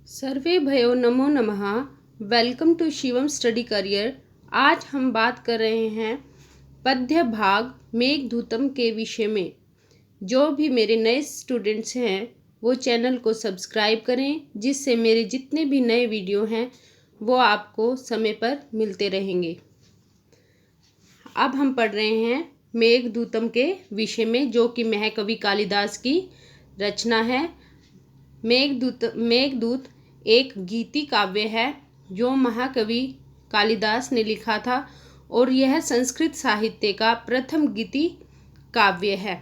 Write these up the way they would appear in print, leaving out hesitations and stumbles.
सर्वे भयो नमो नमः। Welcome to Shivam study career. आज हम बात कर रहे हैं पद्य भाग मेघदूतम के विषय में। जो भी मेरे नए स्टूडेंट्स हैं वो चैनल को सब्सक्राइब करें, जिससे मेरे जितने भी नए वीडियो हैं वो आपको समय पर मिलते रहेंगे। अब हम पढ़ रहे हैं मेघदूतम के विषय में, जो कि महाकवि कालिदास की रचना है। मेघदूत एक गीति काव्य है जो महाकवि कालिदास ने लिखा था और यह संस्कृत साहित्य का प्रथम गीति काव्य है।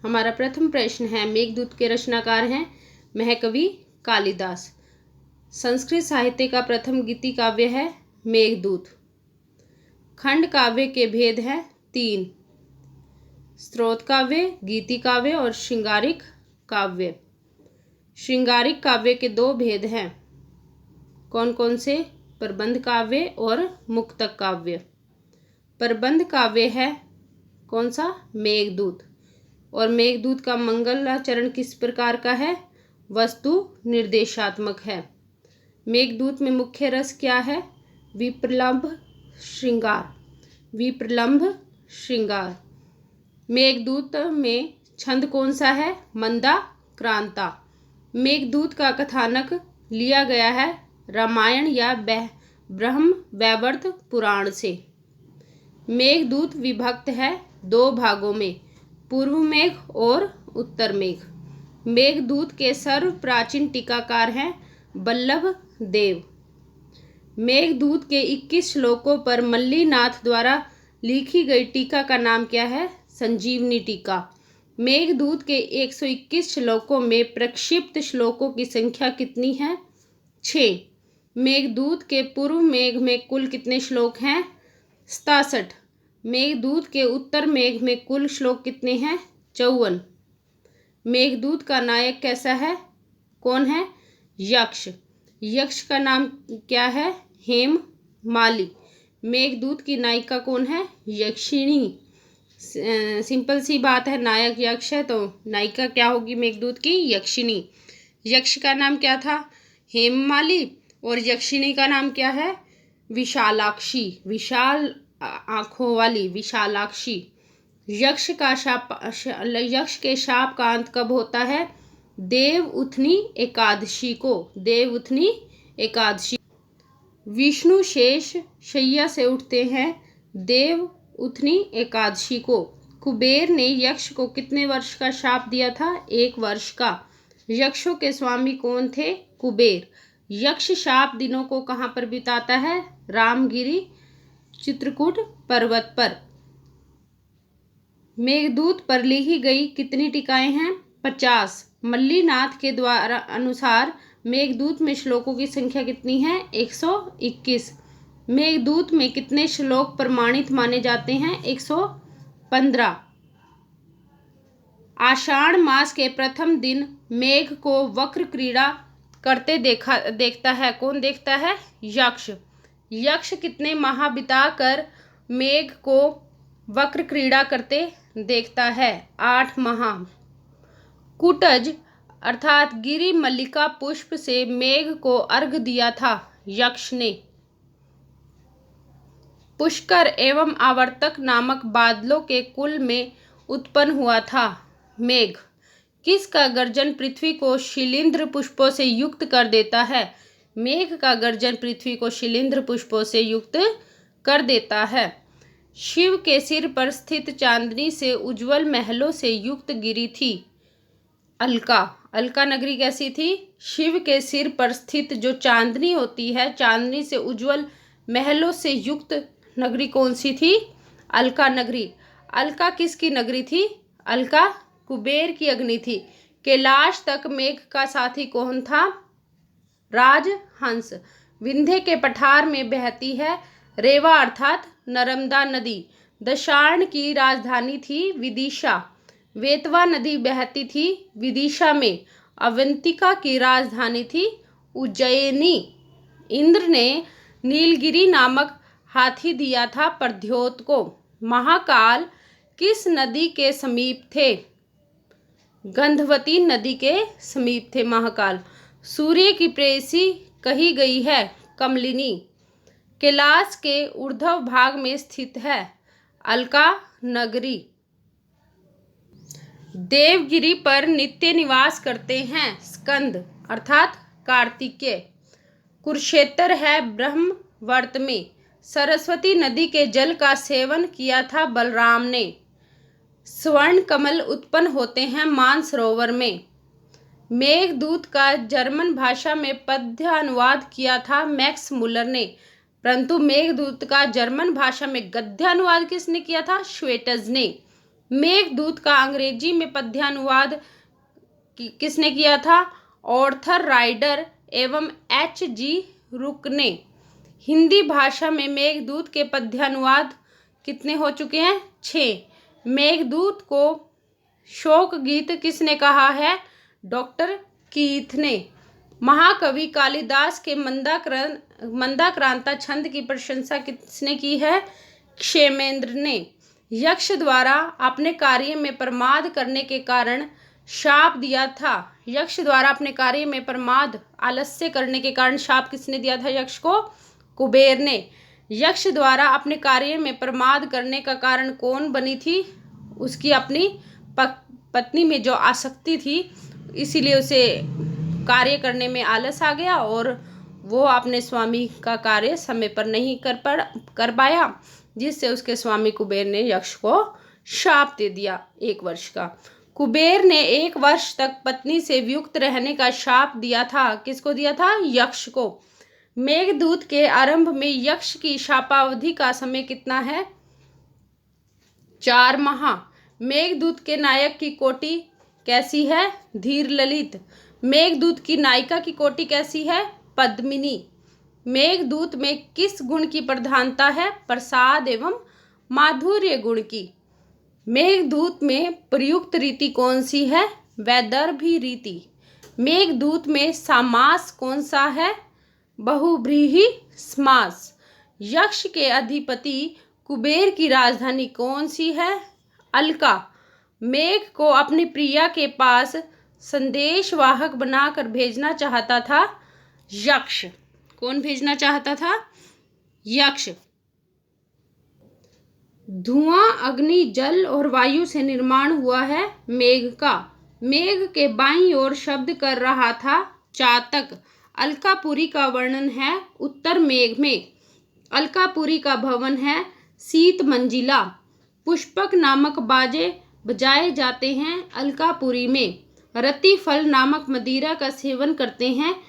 हमारा प्रथम प्रश्न है, मेघदूत के रचनाकार हैं महाकवि कालिदास। संस्कृत साहित्य का प्रथम गीति काव्य है मेघदूत। खंड काव्य के भेद हैं 3: स्त्रोत काव्य, गीति काव्य और श्रृंगारिक काव्य। श्रृंगारिक काव्य के 2 भेद हैं। कौन कौन से? प्रबंध काव्य और मुक्तक काव्य। प्रबंध काव्य है कौन सा? मेघदूत। और मेघदूत का मंगलाचरण किस प्रकार का है? वस्तु निर्देशात्मक है। मेघदूत में मुख्य रस क्या है? विप्रलंभ श्रृंगार। विप्रलंभ श्रृंगार। मेघदूत में छंद कौन सा है? मंदा क्रांता। मेघदूत का कथानक लिया गया है रामायण या ब्रह्म वैवर्त पुराण से। मेघदूत विभक्त है 2 भागों में, पूर्व मेघ और उत्तर मेघ। मेघदूत के सर्व प्राचीन टीकाकार हैं वल्लभ देव। मेघदूत के 21 श्लोकों पर मल्लीनाथ द्वारा लिखी गई टीका का नाम क्या है? संजीवनी टीका। मेघदूत के 121 श्लोकों में प्रक्षिप्त श्लोकों की संख्या कितनी है? 6। मेघदूत के पूर्व मेघ में कुल कितने श्लोक हैं? 67। मेघदूत के उत्तर मेघ में कुल श्लोक कितने हैं? 54। मेघदूत का नायक कैसा है? कौन है? यक्ष। यक्ष का नाम क्या है? हेममाली। मेघदूत की नायिका कौन है? यक्षिणी। सिंपल सी बात है, नायक यक्ष है तो नायिका क्या होगी मेघदूत की? यक्षिणी। यक्ष का नाम क्या था? हेममाली। और यक्षिणी का नाम क्या है? विशालाक्षी। विशाल आंखों वाली विशालाक्षी। यक्ष के शाप का अंत कब होता है? देवउठनी एकादशी को। देवउठनी एकादशी। विष्णु शेष शैया से उठते हैं देवउठनी एकादशी को। कुबेर ने यक्ष को कितने वर्ष का शाप दिया था? 1 वर्ष का। यक्षों के स्वामी कौन थे? कुबेर। यक्ष शाप दिनों को कहाँ पर बिताता है? रामगिरी चित्रकूट पर्वत पर। मेघदूत पर लिखी गई कितनी टीकाएं हैं? 50। मल्लीनाथ के द्वारा अनुसार मेघदूत में श्लोकों की संख्या कितनी है? 121। मेघदूत में कितने श्लोक प्रमाणित माने जाते हैं? 115। आषाढ़ मास के प्रथम दिन मेघ को वक्र क्रीड़ा करते देखता है। कौन देखता है? यक्ष। यक्ष कितने माह बिताकर मेघ को वक्र क्रीड़ा करते देखता है? 8 माह। कुटज अर्थात गिरि मल्लिका पुष्प से मेघ को अर्घ दिया था यक्ष ने। पुष्कर एवं आवर्तक नामक बादलों के कुल में उत्पन्न हुआ था मेघ। किसका गर्जन पृथ्वी को शिलींध्र पुष्पों से युक्त कर देता है? मेघ का गर्जन पृथ्वी को शिलींध्र पुष्पों से युक्त कर देता है। शिव के सिर पर स्थित चांदनी से उज्जवल महलों से युक्त गिरी थी अलका। अलका नगरी कैसी थी? शिव के सिर पर स्थित जो चांदनी होती है, चांदनी से उज्जवल महलों से युक्त नगरी कौन सी थी? अलका नगरी। अलका किसकी नगरी थी? अलका कुबेर की अग्नि थी। कैलाश तक मेघ का साथी कौन था? राजहंस। विंध्य के पठार में बहती है रेवा अर्थात नर्मदा नदी। दशार्ण की राजधानी थी विदिशा। वेतवा नदी बहती थी विदिशा में। अवंतिका की राजधानी थी उज्जयिनी। इंद्र ने नीलगिरी नामक हाथी दिया था प्रद्योत को। महाकाल किस नदी के समीप थे? गंधवती नदी के समीप थे महाकाल। सूर्य की प्रेयसी कही गई है कमलिनी। कैलाश के ऊर्ध्व भाग में स्थित है अलका नगरी। देवगिरी पर नित्य निवास करते हैं स्कंद अर्थात कार्तिकेय। कुरुक्षेत्र है ब्रह्मवर्त में। सरस्वती नदी के जल का सेवन किया था बलराम ने। स्वर्ण कमल उत्पन्न होते हैं मानसरोवर में। मेघदूत का जर्मन भाषा में पद्य अनुवाद किया था मैक्स मुलर ने, परंतु मेघदूत का जर्मन भाषा में गद्य अनुवाद किसने किया था? श्वेटज ने। मेघदूत का अंग्रेजी में पद्यानुवाद किसने किया था? ऑर्थर राइडर एवं H.G. रुक ने। हिंदी भाषा में मेघदूत के पद्यानुवाद कितने हो चुके हैं? 6। मेघदूत को शोक गीत किसने कहा है? डॉक्टर कीथ ने। महाकवि कालिदास के मंदाक्रांता छंद की प्रशंसा किसने की है? क्षेमेंद्र ने। यक्ष द्वारा अपने कार्य में प्रमाद करने के कारण शाप दिया था। यक्ष द्वारा अपने कार्य में प्रमाद आलस्य करने के कारण शाप किसने दिया था यक्ष को? कुबेर ने। यक्ष द्वारा अपने कार्य में प्रमाद करने का कारण कौन बनी थी? उसकी अपनी पत्नी में जो आसक्ति थी, इसीलिए उसे कार्य करने में आलस आ गया और वो अपने स्वामी का कार्य समय पर नहीं कर पाया, जिससे उसके स्वामी कुबेर ने यक्ष को शाप दे दिया 1 वर्ष का। कुबेर ने 1 वर्ष तक पत्नी से वियुक्त रहने का शाप दिया था। किसको दिया था? यक्ष को। मेघदूत के आरंभ में यक्ष की शापावधि का समय कितना है? 4 माह। मेघदूत के नायक की कोटि कैसी है? धीर ललित। मेघदूत की नायिका की कोटि कैसी है? पद्मिनी। मेघदूत में किस गुण की प्रधानता है? प्रसाद एवं माधुर्य गुण की। मेघदूत में प्रयुक्त रीति कौन सी है? वैदर्भी रीति। मेघदूत में समास कौन सा है? बहुव्रीहि समास। यक्ष के अधिपति कुबेर की राजधानी कौन सी है? अलका। मेघ को अपनी प्रिया के पास संदेशवाहक बनाकर भेजना चाहता था यक्ष। कौन भेजना चाहता था? यक्ष। धुआं, अग्नि, जल और वायु से निर्माण हुआ है मेघ का। मेघ के बाईं ओर शब्द कर रहा था चातक। अलकापुरी का वर्णन है उत्तर मेघ में। अलकापुरी का भवन है शीत मंजिला। पुष्पक नामक बाजे बजाए जाते हैं अलकापुरी में। रति फल नामक मदिरा का सेवन करते हैं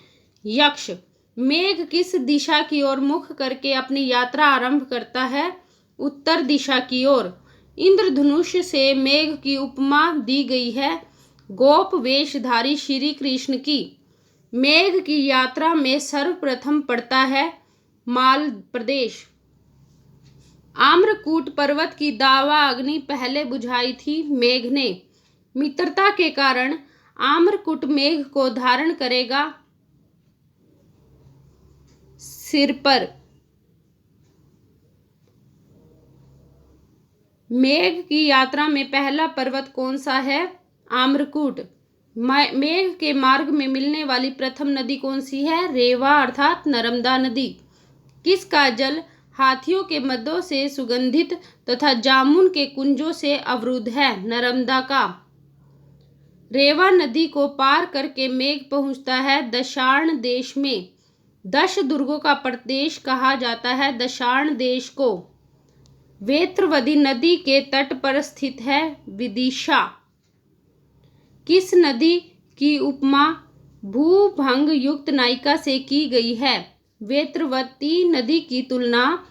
यक्ष। मेघ किस दिशा की ओर मुख करके अपनी यात्रा आरंभ करता है? उत्तर दिशा की ओर। इंद्रधनुष से मेघ की उपमा दी गई है गोप वेशधारी श्री कृष्ण की। मेघ की यात्रा में सर्वप्रथम पड़ता है माल प्रदेश। आम्रकूट पर्वत की दावा अग्नि पहले बुझाई थी मेघ ने। मित्रता के कारण आम्रकूट मेघ को धारण करेगा सिर पर। मेघ की यात्रा में पहला पर्वत कौन सा है? आम्रकूट। मेघ के मार्ग में मिलने वाली प्रथम नदी कौन सी है? रेवा अर्थात नर्मदा नदी। किसका जल हाथियों के मदों से सुगंधित तथा जामुन के कुंजों से अवरुद्ध है? नर्मदा का। रेवा नदी को पार करके मेघ पहुंचता है दशार्ण देश में। 10 दुर्गों का प्रदेश कहा जाता है दशार्ण देश को। वेत्रवती नदी के तट पर स्थित है विदिशा। किस नदी की उपमा भूभंग युक्त नायिका से की गई है? वेत्रवती नदी की तुलना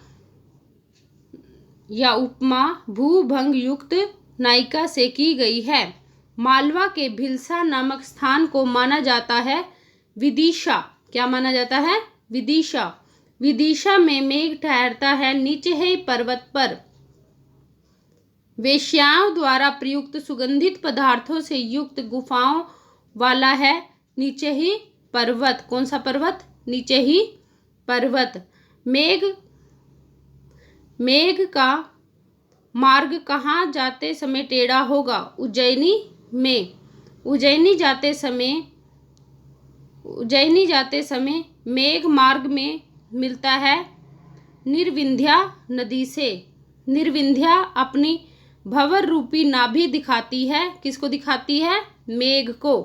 या उपमा भूभंग युक्त नायिका से की गई है। मालवा के भिलसा नामक स्थान को माना जाता है विदिशा। क्या माना जाता है? विदिशा। विदिशा में मेघ ठहरता है नीचे पर्वत पर। वेश्याओं द्वारा प्रयुक्त सुगंधित पदार्थों से युक्त गुफाओं वाला है नीचे ही पर्वत। कौन सा पर्वत? नीचे ही पर्वत। मेघ का मार्ग कहाँ जाते समय टेढ़ा होगा? उज्जैनी में। उज्जैनी जाते समय उज्जैनी जाते समय मेघ मार्ग में मिलता है निर्विंध्या नदी से। निर्विंध्या अपनी भंवर रूपी नाभि दिखाती है, किसको दिखाती है? मेघ को।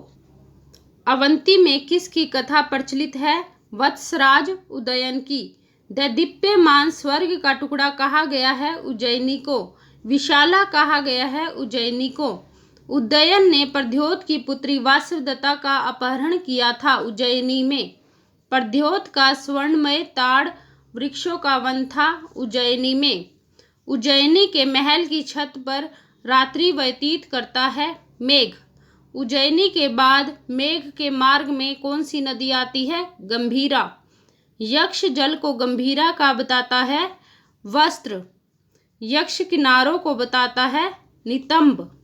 अवंती में किसकी कथा प्रचलित है? वत्सराज उदयन की। दैदीप्यमान स्वर्ग का टुकड़ा कहा गया है उज्जैनी को। विशाला कहा गया है उज्जैनी को। उदयन ने प्रद्योत की पुत्री वासवदत्ता का अपहरण किया था उज्जैनी में। प्रद्योत का स्वर्णमय ताड़ वृक्षों का वन था उज्जैनी में। उज्जैनी के महल की छत पर रात्रि व्यतीत करता है मेघ। उज्जैनी के बाद मेघ के मार्ग में कौन सी नदी आती है? गंभीरा। यक्ष जल को गंभीरा का बताता है वस्त्र। यक्ष किनारों को बताता है नितंब।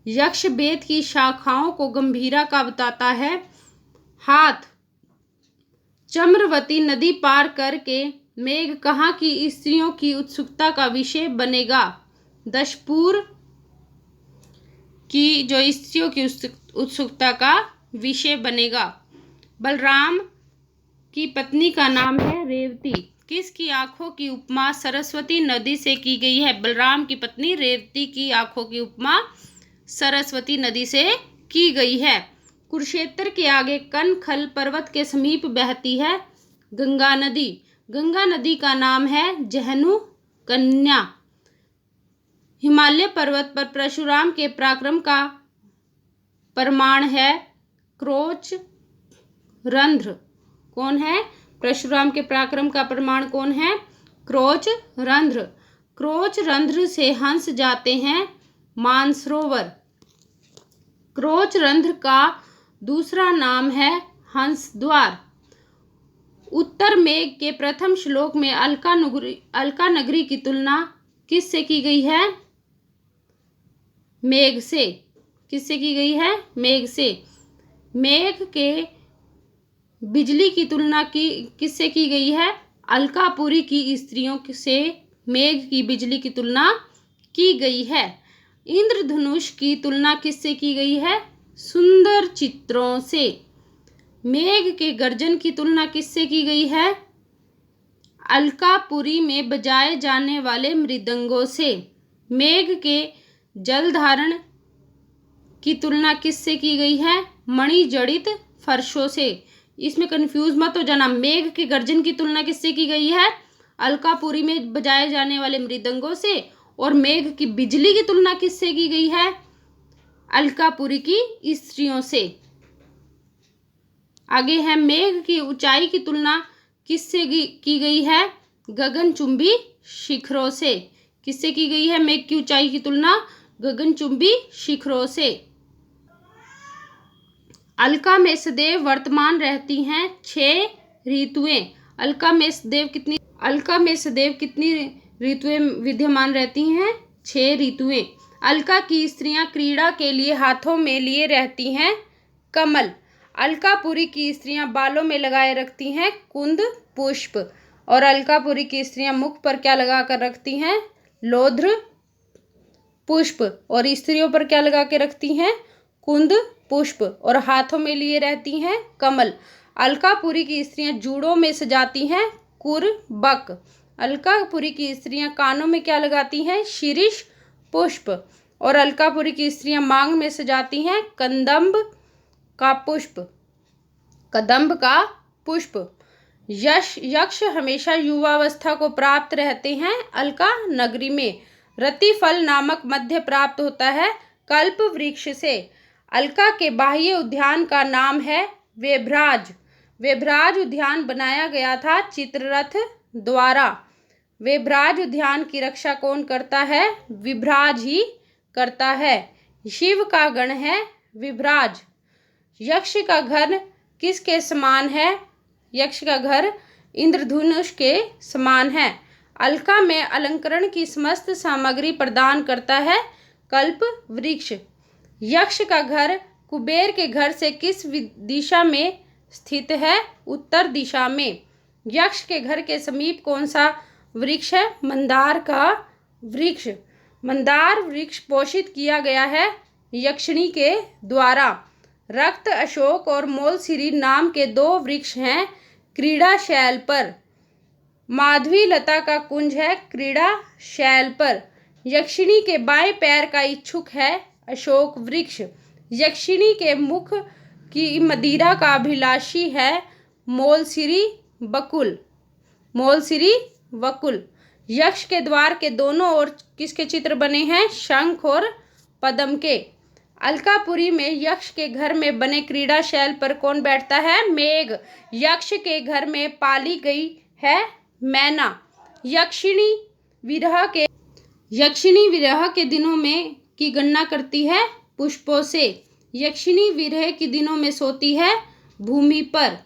यक्ष बेत की शाखाओं को गंभीरा का बताता है हाथ। चम्रवती नदी पार करके मेघ कहाँ की स्त्रियों की उत्सुकता का विषय बनेगा? दशपुर की जो स्त्रियों की उत्सुकता का विषय बनेगा। बलराम की पत्नी का नाम है रेवती। किसकी आंखों की उपमा सरस्वती नदी से की गई है? बलराम की पत्नी रेवती की आंखों की उपमा सरस्वती नदी से की गई है। कुरुक्षेत्र के आगे कनखल पर्वत के समीप बहती है गंगा नदी। गंगा नदी का नाम है जहनु कन्या। हिमालय पर्वत पर परशुराम के पराक्रम का प्रमाण है क्रोच रंध्र। कौन है? परशुराम के पराक्रम का प्रमाण कौन है? क्रोच रंध्र। क्रोच रंध्र से हंस जाते हैं मानसरोवर। क्रोच रंध्र का दूसरा नाम है हंस द्वार। उत्तर मेघ के प्रथम श्लोक में अलका नगरी की तुलना किससे की गई है? मेघ से। किससे की गई है? मेघ से। मेघ के बिजली की तुलना किससे की गई है? अलकापुरी की स्त्रियों से मेघ की बिजली की तुलना की गई है। इंद्रधनुष की तुलना किससे की गई है? सुंदर चित्रों से। मेघ के गर्जन की तुलना किससे की गई है? अलकापुरी में बजाए जाने वाले मृदंगों से। मेघ के जल धारण की तुलना किससे की गई है? मणिजड़ित फर्शों से। इसमें कंफ्यूज मत हो जाना। मेघ के गर्जन की तुलना किससे की गई है? अलकापुरी में बजाए जाने वाले मृदंगों से। और मेघ की बिजली की तुलना किससे की गई है? अलकापुरी की स्त्रियों से। आगे है मेघ की ऊंचाई की तुलना किससे की गई है? गगनचुंबी शिखरों से। किससे की गई है मेघ की ऊंचाई की तुलना? गगनचुंबी शिखरों से। अलका में सदैव वर्तमान रहती हैं 6 ऋतुएं। अलका में सदैव कितनी ऋतुएं विद्यमान रहती हैं? 6 ऋतुएं। अलका की स्त्रियां क्रीड़ा के लिए हाथों में लिए रहती हैं कमल। अलकापुरी की स्त्रियां बालों में लगाए रखती हैं कुंद पुष्प। और अलकापुरी की स्त्रियां मुख पर क्या लगा कर रखती हैं? लोध्र पुष्प। और स्त्रियों पर क्या लगा के रखती हैं? कुंद पुष्प। और हाथों में लिए रहती हैं कमल। अलकापुरी की स्त्रियां जूड़ों में सजाती हैं कुरबक। अलकापुरी की स्त्रियां कानों में क्या लगाती हैं? शीरीष पुष्प। और अलकापुरी की स्त्रियां मांग में सजाती हैं कदंब का पुष्प। यक्ष हमेशा युवावस्था को प्राप्त रहते हैं अलका नगरी में। रतिफल नामक मध्य प्राप्त होता है कल्प वृक्ष से। अलका के बाह्य उद्यान का नाम है वेभराज। वेभराज उद्यान बनाया गया था चित्ररथ द्वारा। वेभराज उद्यान की रक्षा कौन करता है? विभ्राज ही करता है। शिव का गण है विभ्राज। यक्ष का घर किसके समान है? यक्ष का घर इंद्रधनुष के समान है। अलका में अलंकरण की समस्त सामग्री प्रदान करता है कल्प वृक्ष। यक्ष का घर कुबेर के घर से किस दिशा में स्थित है? उत्तर दिशा में। यक्ष के घर के समीप कौन सा वृक्ष है? मंदार का वृक्ष। मंदार वृक्ष पोषित किया गया है यक्षिणी के द्वारा। रक्त अशोक और मोलसिरी नाम के 2 वृक्ष हैं क्रीड़ा शैल पर। माधवी लता का कुंज है क्रीड़ा शैल पर। यक्षिणी के बाएं पैर का इच्छुक है अशोक वृक्ष। यक्षिणी के मुख की मदिरा का अभिलाषी है मोलसिरी बकुल। मोलसिरी वकुल। यक्ष के द्वार के दोनों ओर किसके चित्र बने हैं? शंख और पद्म के। अलकापुरी में यक्ष के घर में बने क्रीड़ा शैल पर कौन बैठता है? मेघ। यक्ष के घर में पाली गई है मैना। यक्षिणी विरह के दिनों में की गणना करती है पुष्पों से। यक्षिणी विरह के दिनों में सोती है भूमि पर।